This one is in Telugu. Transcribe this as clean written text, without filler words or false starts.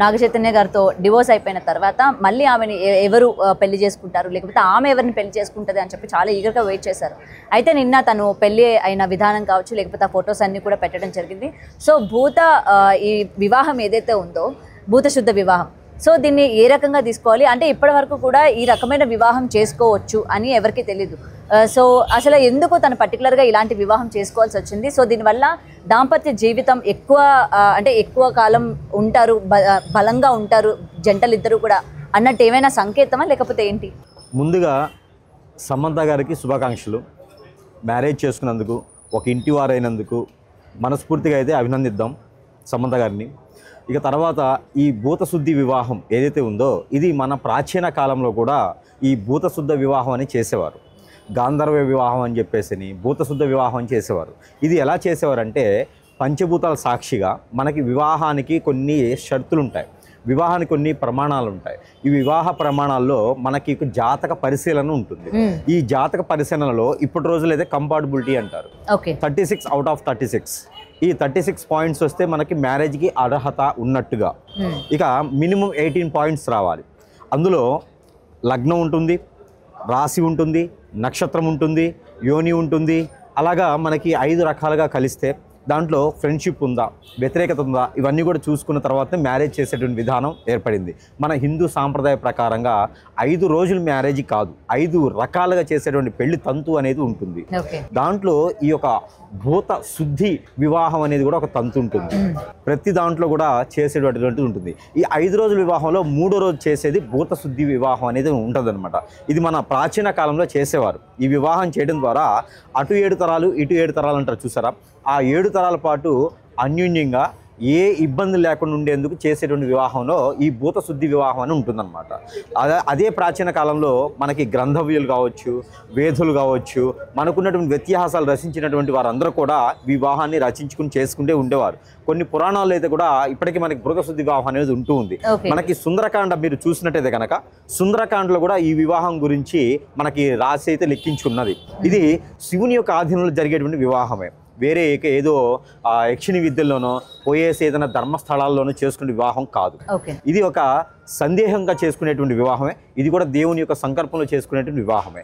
నాగ చైతన్య గారితో డివోర్స్ అయిపోయిన తర్వాత మళ్ళీ ఆమెని ఎవరు పెళ్లి చేసుకుంటారు, లేకపోతే ఆమె ఎవరిని పెళ్లి చేసుకుంటుంది అని చెప్పి చాలా ఈగర్గా వెయిట్ చేశారు. అయితే నిన్న తను పెళ్లి అయిన విధానం కావచ్చు, లేకపోతే ఆ ఫొటోస్ అన్నీ కూడా పెట్టడం జరిగింది. సో ఈ వివాహం ఏదైతే ఉందో భూత శుద్ధ వివాహం, సో దీన్ని ఏ రకంగా తీసుకోవాలి అంటే ఇప్పటి వరకు కూడా ఈ రకమైన వివాహం చేసుకోవచ్చు అని ఎవరికి తెలీదు. సో అసలు ఎందుకు తను పర్టికులర్గా ఇలాంటి వివాహం చేసుకోవాల్సి వచ్చింది? సో దీనివల్ల దాంపత్య జీవితం ఎక్కువ కాలం ఉంటారు, బలంగా ఉంటారు జంటలు ఇద్దరు కూడా అన్నట్టు ఏమైనా సంకేతమా లేకపోతే ఏంటి? ముందుగా సమంత గారికి శుభాకాంక్షలు. మ్యారేజ్ చేసుకున్నందుకు, ఒక ఇంటి వారైనందుకు మనస్ఫూర్తిగా అయితే అభినందిద్దాం సమంత గారిని. ఇక తర్వాత ఈ భూతశుద్ధి వివాహం ఏదైతే ఉందో ఇది మన ప్రాచీన కాలంలో కూడా ఈ భూతశుద్ధ వివాహం అని చేసేవారు. గాంధర్వ వివాహం అని చెప్పేసి భూతశుద్ధ వివాహం అని చేసేవారు. ఇది ఎలా చేసేవారంటే పంచభూతాల సాక్షిగా మనకి వివాహానికి కొన్ని షరతులు ఉంటాయి, వివాహానికి కొన్ని ప్రమాణాలు ఉంటాయి. ఈ వివాహ ప్రమాణాల్లో మనకి జాతక పరిశీలన ఉంటుంది. ఈ జాతక పరిశీలనలో ఇప్పటి రోజులు అయితే కంపాటబిలిటీ అంటారు. 36 out of 36. ఈ 36 పాయింట్స్ వస్తే మనకి మ్యారేజ్కి అర్హత ఉన్నట్టుగా. ఇక మినిమం 18 పాయింట్స్ రావాలి. అందులో లగ్నం ఉంటుంది, రాశి ఉంటుంది, నక్షత్రం ఉంటుంది, యోని ఉంటుంది. అలాగా మనకి 5 రకాలుగా కలిస్తే దాంట్లో ఫ్రెండ్షిప్ ఉందా, వ్యతిరేకత ఉందా, ఇవన్నీ కూడా చూసుకున్న తర్వాత మ్యారేజ్ చేసేటువంటి విధానం ఏర్పడింది. మన హిందూ సాంప్రదాయ ప్రకారంగా 5 రోజులు మ్యారేజ్ కాదు, 5 రకాలుగా చేసేటువంటి పెళ్లి తంతు అనేది ఉంటుంది. దాంట్లో ఈ యొక్క భూత శుద్ధి వివాహం అనేది కూడా ఒక తంతు ఉంటుంది. ప్రతి దాంట్లో కూడా చేసేటువంటిది ఉంటుంది. ఈ 5 రోజుల వివాహంలో 3వ రోజు చేసేది భూత శుద్ధి వివాహం అనేది ఉంటుందన్నమాట. ఇది మన ప్రాచీన కాలంలో చేసేవారు. ఈ వివాహం చేయడం ద్వారా అటు 7 తరాలు ఇటు 7 తరాలు అంటారు చూసారా, ఆ 7 తరాల పాటు అన్యోన్యంగా ఏ ఇబ్బంది లేకుండా ఉండేందుకు చేసేటువంటి వివాహంలో ఈ భూత శుద్ధి వివాహం అని ఉంటుందన్నమాట. అదే ప్రాచీన కాలంలో మనకి గ్రంథవ్యులు కావచ్చు, వేదులు కావచ్చు, మనకున్నటువంటి వ్యత్యాసాలు రచించినటువంటి వారందరూ కూడా వివాహాన్ని రచించుకుని చేసుకుంటే ఉండేవారు. కొన్ని పురాణాలు అయితే కూడా ఇప్పటికీ మనకి భూత శుద్ధి వివాహం అనేది ఉంటూ ఉంది. మనకి సుందరకాండ మీరు చూసినట్టయితే కనుక సుందరకాండలో కూడా ఈ వివాహం గురించి మనకి రాసి అయితే లెక్కించున్నది. ఇది శివుని యొక్క ఆధీనంలో జరిగేటువంటి వివాహమే. వేరే ఏదో యక్షిణి విద్యల్లోనో పోయేసి ఏదైనా ధర్మస్థలాల్లోనో చేసుకునే వివాహం కాదు. ఇది ఒక సందేహంగా చేసుకునేటువంటి వివాహమే. ఇది కూడా దేవుని యొక్క సంకల్పంలో చేసుకునేటువంటి వివాహమే.